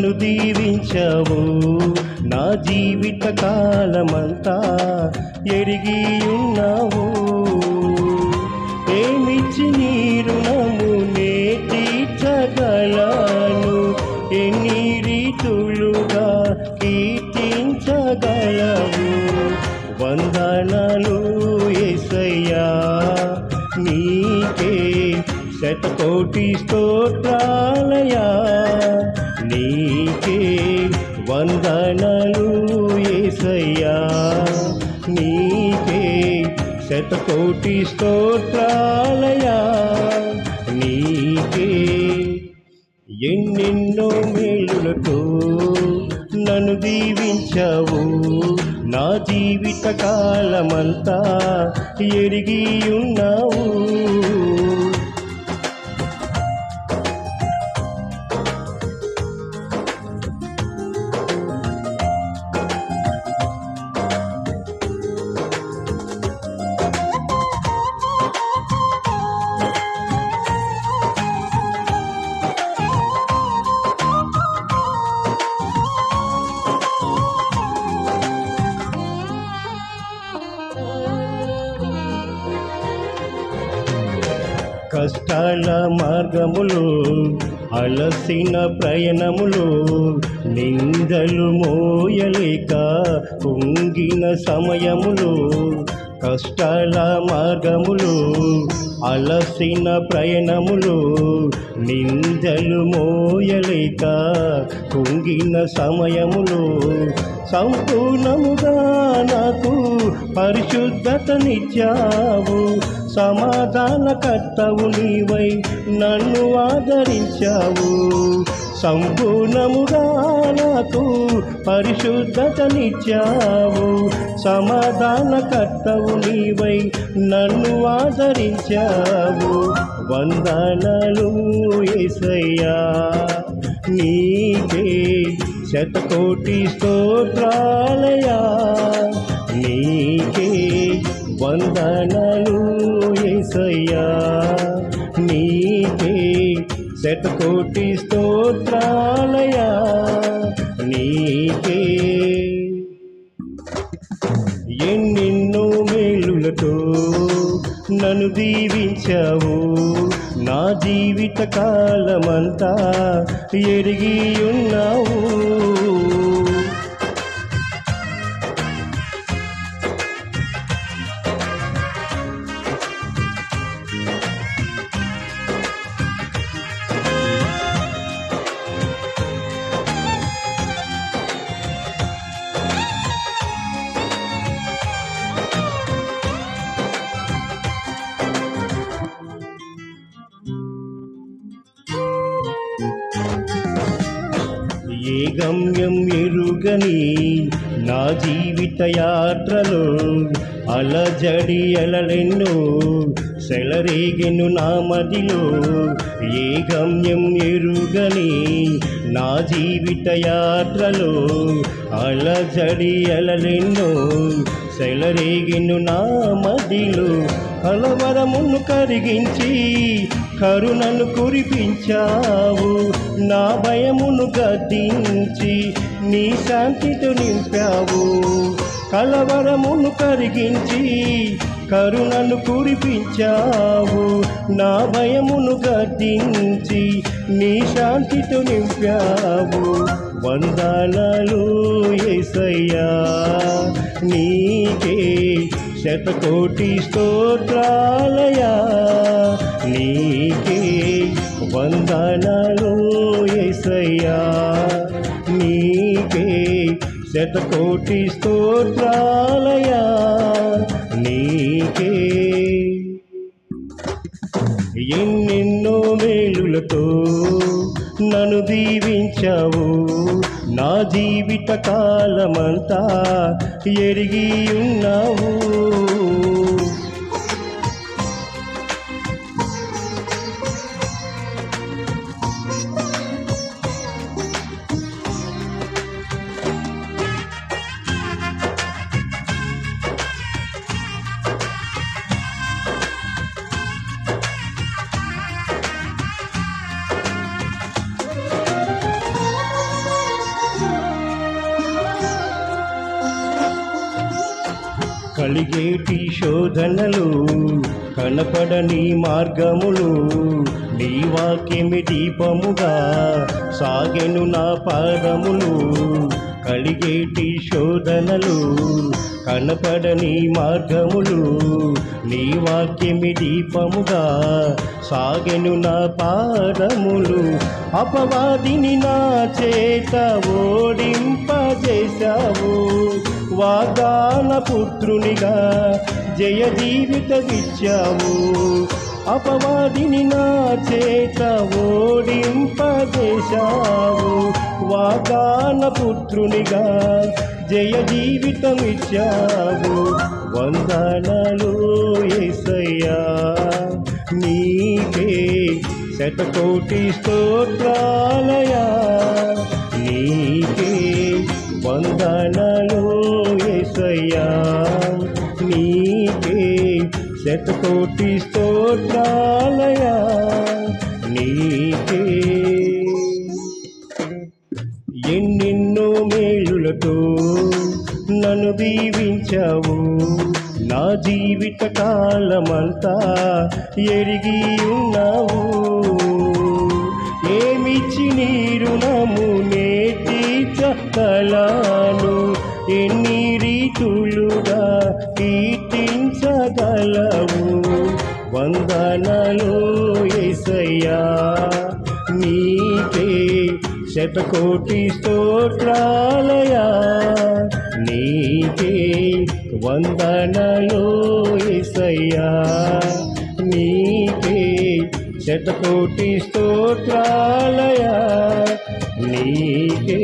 నన్ను దీవించావు నా జీవిత కాలమంతా ఎరిగి ఉన్నావు. ఏమిచ్చి నీ రుణము నే తీర్చగలను, ఎన్ని రీతులుగా కీర్తించగలవు. వందనాలు యేసయ్యా నీకే, శతకోటి స్తోత్రాలయా నీకే. వందనాలు యేసయ్యా నీకే, శతకోటి స్తోత్రాలయా నీకే. ఎన్నెన్నో మేలులతో నన్ను దీవించావు నా జీవిత కాలమంతా ఎరిగి ఉన్నావు. కష్టాల మార్గములు, అలసిన ప్రయాణములు, నిందలు మోయలేక కుంగిన సమయములు. కష్టాల మార్గములు, అలసిన ప్రయాణములు, నిందలు మోయలేక కుంగిన సమయములు. సంపూర్ణముగా నాకు పరిశుద్ధతనిచ్చావు, సమాధానకర్తవు నీవై నన్ను ఆదరించావు. సంపూర్ణముగా నాకు పరిశుద్ధతనిచ్చావు, సమాధానకర్తవు నీవై నన్ను ఆదరించావు. వందనాలు యేసయ్యా నీకే, శతకోటి స్తోత్రాలయా నీకే. వందనాలు యేసయ్యా నీకే, శతకోటి స్తోత్రాలయా నీకే. ఎన్నెన్నో మేలులతో నన్ను దీవించావు నా జీవిత కాలమంతా ఎరిగి ఉన్నావు. ఏ గమ్యం ఎరుగని నా జీవిత యాత్రలో అలజడి అలలెన్నో సెలరేగెను నా మదిలో. ఏ గమ్యం ఎరుగని నా జీవిత యాత్రలో అలజడి అలలెన్నో సెలరేగెను నా మదిలో. కలవరమును కరిగించి కరుణను కురిపించావు, నా భయమును గద్దించి నీ శాంతితో నింపావు. కలవరమును కరిగించి కరుణను కురిపించావు, నా భయమును గద్దించి నీ శాంతితో నింపావు. వందనాలు యేసయ్యా నీకే, శతకోటి స్తోత్రాలయా నీకే. వందనాలు యేసయ్యా నీకే, శతకోటి స్తోత్రాలయా నీకే. ఎన్నెన్నో మేలులతో నన్ను దీవించావు నా జీవిత కాలమంతా ఎరిగి ఉన్నావు. కలిగేటి శోధనలు కనపడని మార్గములు నీ వాక్యమి దీపముగా సాగెను నా పాదములు. కలిగేటి శోధనలు కనపడని మార్గములు నీ వాక్యమి దీపముగా సాగెను నా పాదములు. అపవాదిని నా చేత ఓడింపజేశావు, వాగ్దాన పుత్రునిగా జయ జీవితమిచ్చావు. అపవాదిని నా చేత ఓడింపజేశావు, వాగ్దాన పుత్రునిగా జయ జీవితమిచ్చావు. వందనాలు యేసయ్యా నీకే, శతకోటి స్తోత్రాలయా నీకే. వందనాలు యేసయ్యా నీకే, శతకోటి స్తోత్రాలయా నీకే. ఎన్నెన్నో మేలులతో నన్ను దీవించావు, నా జీవిత కాలమంతా ఎరిగి ఉన్నావు. ఏమిచ్చి నీ రుణము నే తీర్చగలను, ఎన్ని రీతులుగా కీర్తించగలవు. వందనాలు యేసయ్యా నీకే, శతకోటి స్తోత్రాలయా నీకే. వందనాలు యేసయ్యా నీకే, శతకోటి స్తోత్రాలయా నీకే.